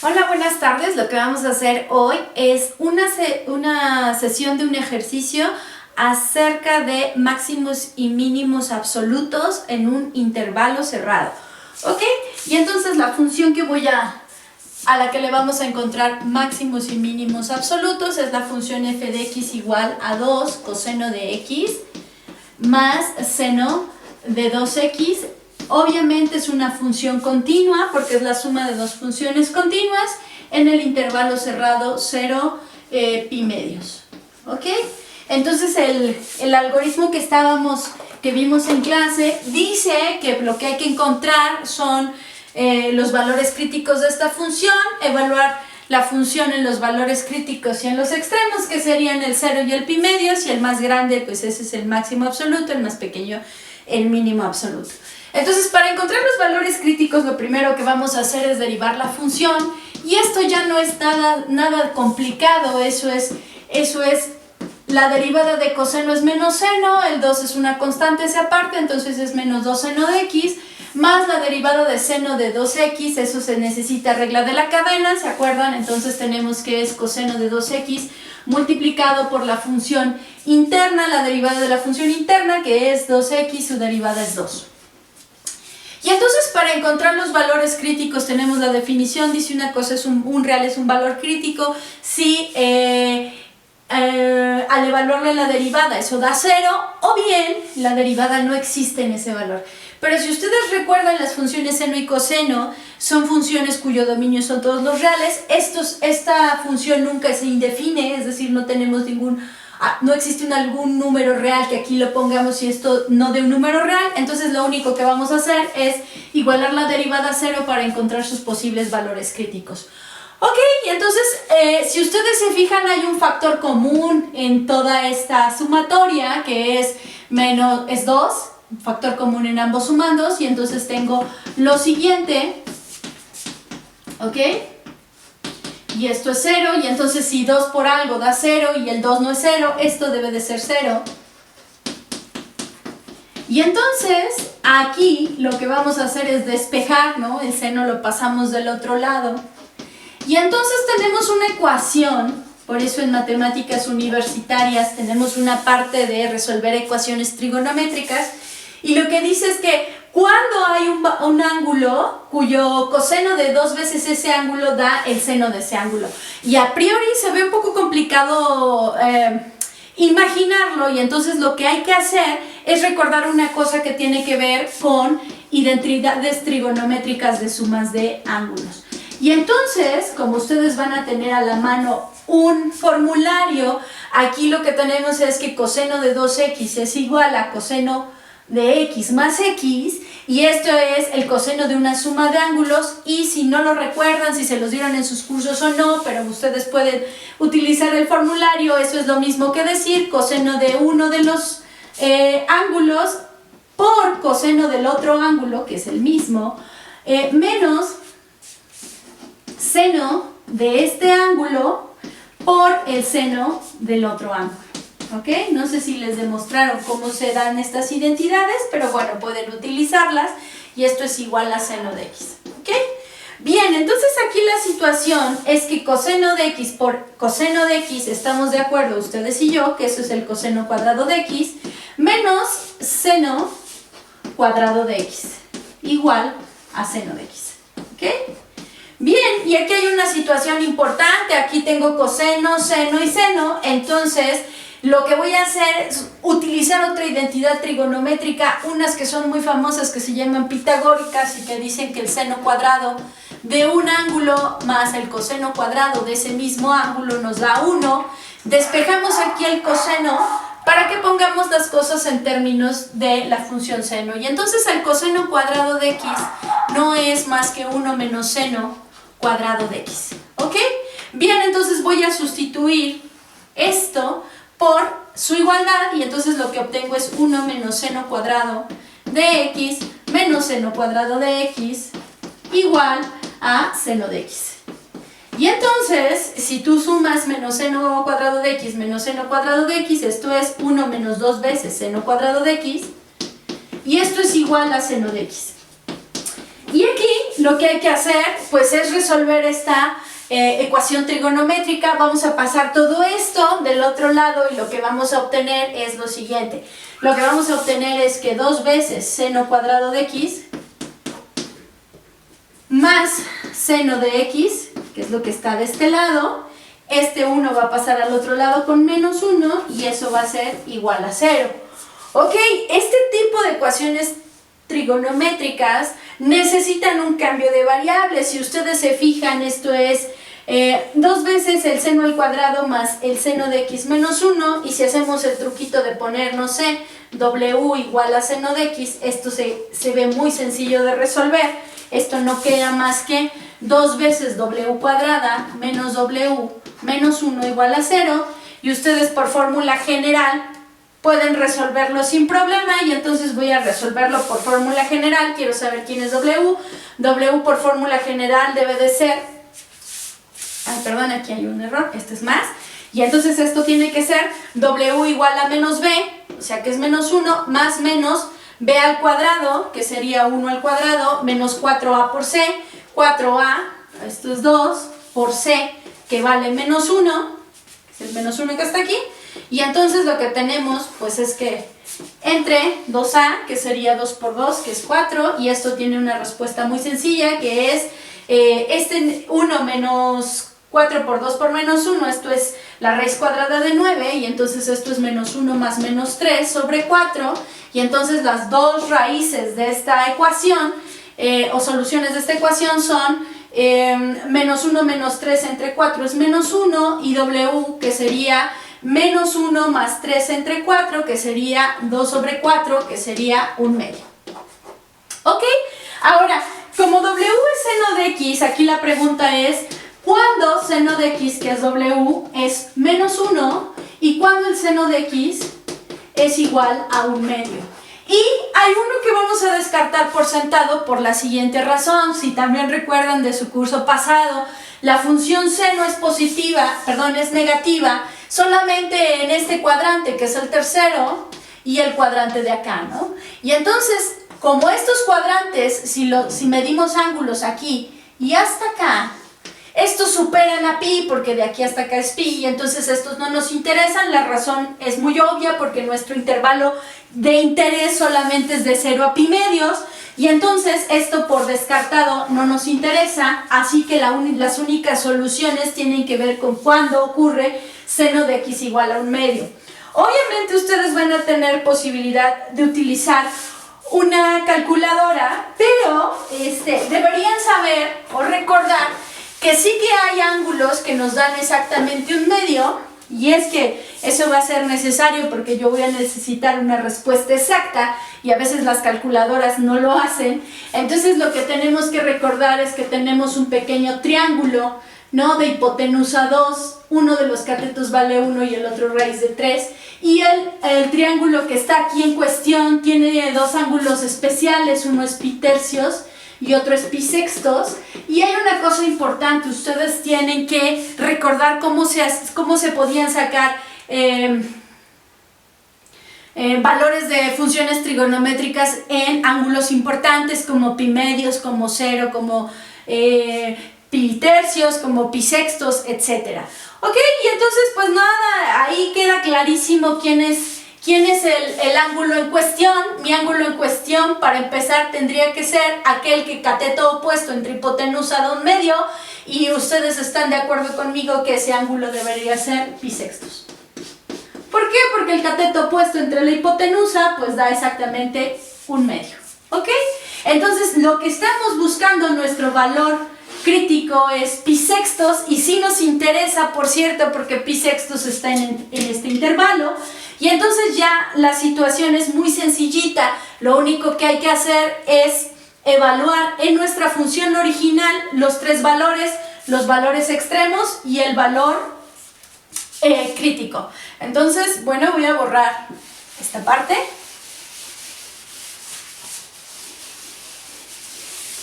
Hola, buenas tardes. Lo que vamos a hacer hoy es una sesión de un ejercicio acerca de máximos y mínimos absolutos en un intervalo cerrado. ¿Ok? Y entonces la función que a la que le vamos a encontrar máximos y mínimos absolutos es la función f de x igual a 2 coseno de x más seno de 2x. Obviamente es una función continua porque es la suma de dos funciones continuas en el intervalo cerrado 0, pi medios. ¿Ok? Entonces el algoritmo que vimos en clase dice que lo que hay que encontrar son los valores críticos de esta función, evaluar la función en los valores críticos y en los extremos, que serían el 0 y el pi medios, y el más grande, pues ese es el máximo absoluto, el más pequeño, el mínimo absoluto. Entonces, para encontrar los valores críticos, lo primero que vamos a hacer es derivar la función, y esto ya no es nada complicado. Eso es la derivada de coseno es menos seno, el 2 es una constante esa parte, entonces es menos 2 seno de x, más la derivada de seno de 2x, eso se necesita regla de la cadena, ¿se acuerdan? Entonces tenemos que es coseno de 2x multiplicado por la función interna, la derivada de la función interna, que es 2x, su derivada es 2. Y entonces, para encontrar los valores críticos tenemos la definición, dice una cosa, un real es un valor crítico si al evaluarle la derivada eso da 0, o bien la derivada no existe en ese valor. Pero si ustedes recuerdan, las funciones seno y coseno son funciones cuyo dominio son todos los reales. Esta función nunca se indefine, es decir, no existe algún número real que aquí lo pongamos y esto no de un número real. Entonces lo único que vamos a hacer es igualar la derivada a 0 para encontrar sus posibles valores críticos. Ok, y entonces si ustedes se fijan, hay un factor común en toda esta sumatoria, que es 2, un factor común en ambos sumandos, y entonces tengo lo siguiente, ok, y esto es 0, y entonces si 2 por algo da 0 y el 2 no es 0, esto debe de ser 0. Y entonces aquí lo que vamos a hacer es despejar, ¿no? El seno lo pasamos del otro lado. Y entonces tenemos una ecuación, por eso en matemáticas universitarias tenemos una parte de resolver ecuaciones trigonométricas, y lo que dice es que cuando hay un ángulo cuyo coseno de 2 veces ese ángulo da el seno de ese ángulo. Y a priori se ve un poco complicado imaginarlo, y entonces lo que hay que hacer es recordar una cosa que tiene que ver con identidades trigonométricas de sumas de ángulos. Y entonces, como ustedes van a tener a la mano un formulario, aquí lo que tenemos es que coseno de 2x es igual a coseno de x más x, y esto es el coseno de una suma de ángulos. Y si no lo recuerdan, si se los dieron en sus cursos o no, pero ustedes pueden utilizar el formulario, eso es lo mismo que decir coseno de uno de los ángulos por coseno del otro ángulo, que es el mismo, menos seno de este ángulo por el seno del otro ángulo. ¿Ok? No sé si les demostraron cómo se dan estas identidades, pero bueno, pueden utilizarlas, y esto es igual a seno de x. ¿Ok? Bien, entonces aquí la situación es que coseno de x por coseno de x, estamos de acuerdo ustedes y yo, que eso es el coseno cuadrado de x, menos seno cuadrado de x, igual a seno de x. ¿Ok? Bien, y aquí hay una situación importante. Aquí tengo coseno, seno y seno. Entonces lo que voy a hacer es utilizar otra identidad trigonométrica, unas que son muy famosas, que se llaman pitagóricas, y que dicen que el seno cuadrado de un ángulo más el coseno cuadrado de ese mismo ángulo nos da 1. Despejamos aquí el coseno para que pongamos las cosas en términos de la función seno, y entonces el coseno cuadrado de x no es más que 1 menos seno cuadrado de x. ¿Ok? Bien, entonces voy a sustituir esto por su igualdad, y entonces lo que obtengo es 1 menos seno cuadrado de x menos seno cuadrado de x igual a seno de x. Y entonces, si tú sumas menos seno cuadrado de x menos seno cuadrado de x, esto es 1 menos 2 veces seno cuadrado de x, y esto es igual a seno de x. Y aquí lo que hay que hacer pues es resolver esta ecuación trigonométrica. Vamos a pasar todo esto del otro lado y lo que vamos a obtener es lo siguiente. Lo que vamos a obtener es que 2 veces seno cuadrado de x más seno de x, que es lo que está de este lado, este 1 va a pasar al otro lado con menos 1 y eso va a ser igual a 0. Ok, este tipo de ecuaciones trigonométricas necesitan un cambio de variables. Si ustedes se fijan, esto es 2 veces el seno al cuadrado más el seno de x menos 1, y si hacemos el truquito de poner, no sé, w igual a seno de x, esto se ve muy sencillo de resolver. Esto no queda más que 2 veces w cuadrada menos w menos 1 igual a 0, y ustedes por fórmula general pueden resolverlo sin problema, y entonces voy a resolverlo por fórmula general. Quiero saber quién es w. W por fórmula general debe de ser, ay, perdón, aquí hay un error, este es más, y entonces esto tiene que ser w igual a menos b, o sea que es menos 1, más menos b al cuadrado, que sería 1 al cuadrado, menos 4a por c, 4a, esto es 2, por c, que vale menos 1, es el menos 1 que está aquí, y entonces lo que tenemos pues es que entre 2a, que sería 2 por 2, que es 4, y esto tiene una respuesta muy sencilla, que es este 1 menos 4 por 2 por menos 1, esto es la raíz cuadrada de 9, y entonces esto es menos 1 más menos 3 sobre 4, y entonces las dos raíces de esta ecuación, o soluciones de esta ecuación son menos 1 menos 3 entre 4 es menos 1, y w, que sería menos 1 más 3 entre 4, que sería 2 sobre 4, que sería 1/2. ¿Ok? Ahora, como w es seno de x, aquí la pregunta es, ¿cuándo seno de x, que es w, es menos 1? ¿Y cuándo el seno de x es igual a 1/2? Y hay uno que vamos a descartar por sentado por la siguiente razón. Si también recuerdan de su curso pasado, la función seno es es negativa solamente en este cuadrante, que es el tercero, y el cuadrante de acá, ¿no? Y entonces, como estos cuadrantes, si medimos ángulos aquí y hasta acá, estos superan a pi, porque de aquí hasta acá es pi, y entonces estos no nos interesan. La razón es muy obvia, porque nuestro intervalo de interés solamente es de 0 a pi medios, y entonces esto por descartado no nos interesa, así que las únicas soluciones tienen que ver con cuándo ocurre seno de x igual a 1/2. Obviamente ustedes van a tener posibilidad de utilizar una calculadora, pero deberían saber o recordar que sí que hay ángulos que nos dan exactamente 1/2, y es que eso va a ser necesario porque yo voy a necesitar una respuesta exacta y a veces las calculadoras no lo hacen. Entonces lo que tenemos que recordar es que tenemos un pequeño triángulo, ¿no?, de hipotenusa 2, uno de los catetos vale 1 y el otro raíz de 3, y el triángulo que está aquí en cuestión tiene dos ángulos especiales, uno es pi tercios y otro es pi sextos. Y hay una cosa importante, ustedes tienen que recordar cómo se podían sacar valores de funciones trigonométricas en ángulos importantes como pi medios, como 0, como pi tercios, como pi sextos, etc. Ok, y entonces pues nada, ahí queda clarísimo quién es el ángulo en cuestión. Mi ángulo en cuestión, para empezar, tendría que ser aquel que cateto opuesto entre hipotenusa de 1/2, y ustedes están de acuerdo conmigo que ese ángulo debería ser pi sextos. ¿Por qué? Porque el cateto opuesto entre la hipotenusa pues da exactamente 1/2. ¿Ok? Entonces lo que estamos buscando, nuestro valor crítico, es pi sextos, y sí nos interesa, por cierto, porque pi sextos está en este intervalo. Y entonces ya la situación es muy sencillita. Lo único que hay que hacer es evaluar en nuestra función original los tres valores, los valores extremos y el valor crítico. Entonces, bueno, voy a borrar esta parte.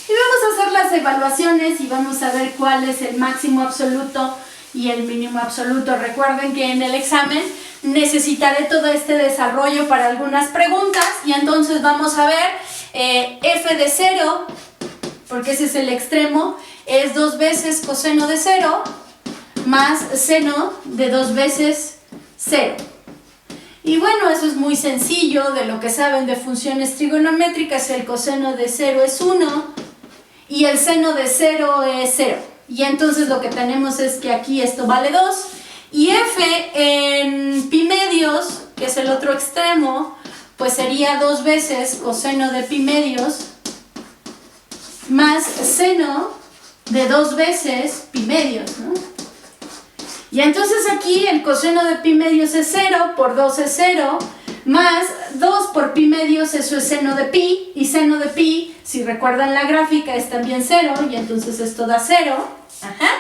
Y vamos a hacer las evaluaciones y vamos a ver cuál es el máximo absoluto y el mínimo absoluto. Recuerden que en el examen necesitaré todo este desarrollo para algunas preguntas, y entonces vamos a ver f de 0, porque ese es el extremo, es 2 veces coseno de 0 más seno de 2 veces 0. Y bueno, eso es muy sencillo, de lo que saben de funciones trigonométricas, el coseno de 0 es 1 y el seno de 0 es 0. Y entonces lo que tenemos es que aquí esto vale 2 y f en pi medios, que es el otro extremo, pues sería 2 veces coseno de pi medios más seno de 2 veces pi medios, ¿no? Y entonces aquí el coseno de pi medios es 0, por 2 es 0, más 2 por pi medios, eso es seno de pi, y seno de pi, si recuerdan la gráfica, es también 0, y entonces esto da 0. Ajá.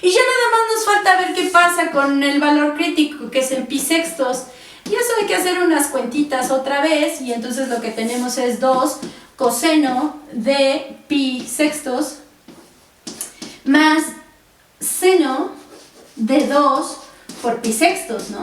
Y ya nada más nos falta ver qué pasa con el valor crítico, que es en pi sextos. Y eso hay que hacer unas cuentitas otra vez, y entonces lo que tenemos es 2 coseno de pi sextos más seno de 2 por pi sextos, ¿no?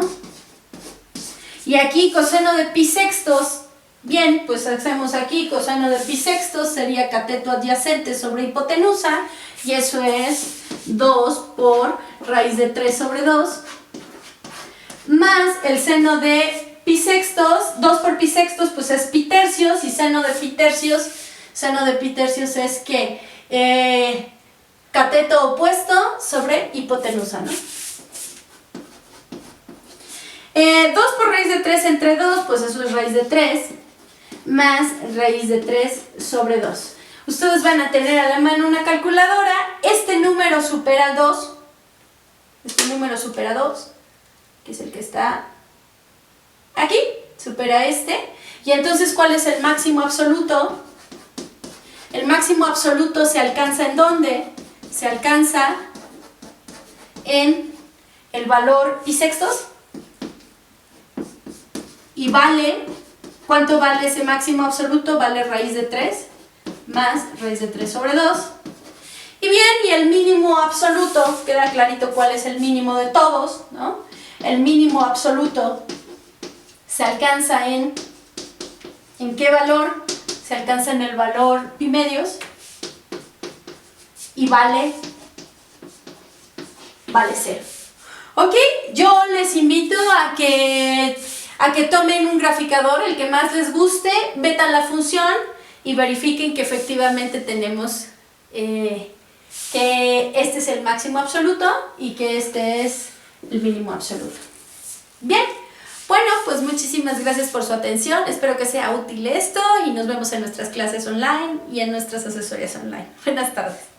Y aquí coseno de pi sextos, bien, pues hacemos aquí coseno de pi sextos, sería cateto adyacente sobre hipotenusa, y eso es 2 por raíz de 3 sobre 2, más el seno de pi sextos, 2 por pi sextos, pues es pi tercios, y seno de pi tercios es que cateto opuesto sobre hipotenusa, ¿no? 2 por raíz de 3 entre 2, pues eso es raíz de 3, más raíz de 3 sobre 2. Ustedes van a tener a la mano una calculadora, este número supera 2, que es el que está aquí, supera este, y entonces ¿cuál es el máximo absoluto? El máximo absoluto se alcanza ¿en dónde? Se alcanza en el valor pi sextos, y vale, ¿cuánto vale ese máximo absoluto? Vale raíz de 3 más raíz de 3 sobre 2. Y bien, y el mínimo absoluto, queda clarito cuál es el mínimo de todos, ¿no? El mínimo absoluto se alcanza ¿en qué valor? Se alcanza en el valor pi medios y vale 0. ¿Ok? Yo les invito a que tomen un graficador, el que más les guste, metan la función y verifiquen que efectivamente tenemos que este es el máximo absoluto y que este es el mínimo absoluto. Bien, bueno, pues muchísimas gracias por su atención, espero que sea útil esto y nos vemos en nuestras clases online y en nuestras asesorías online. Buenas tardes.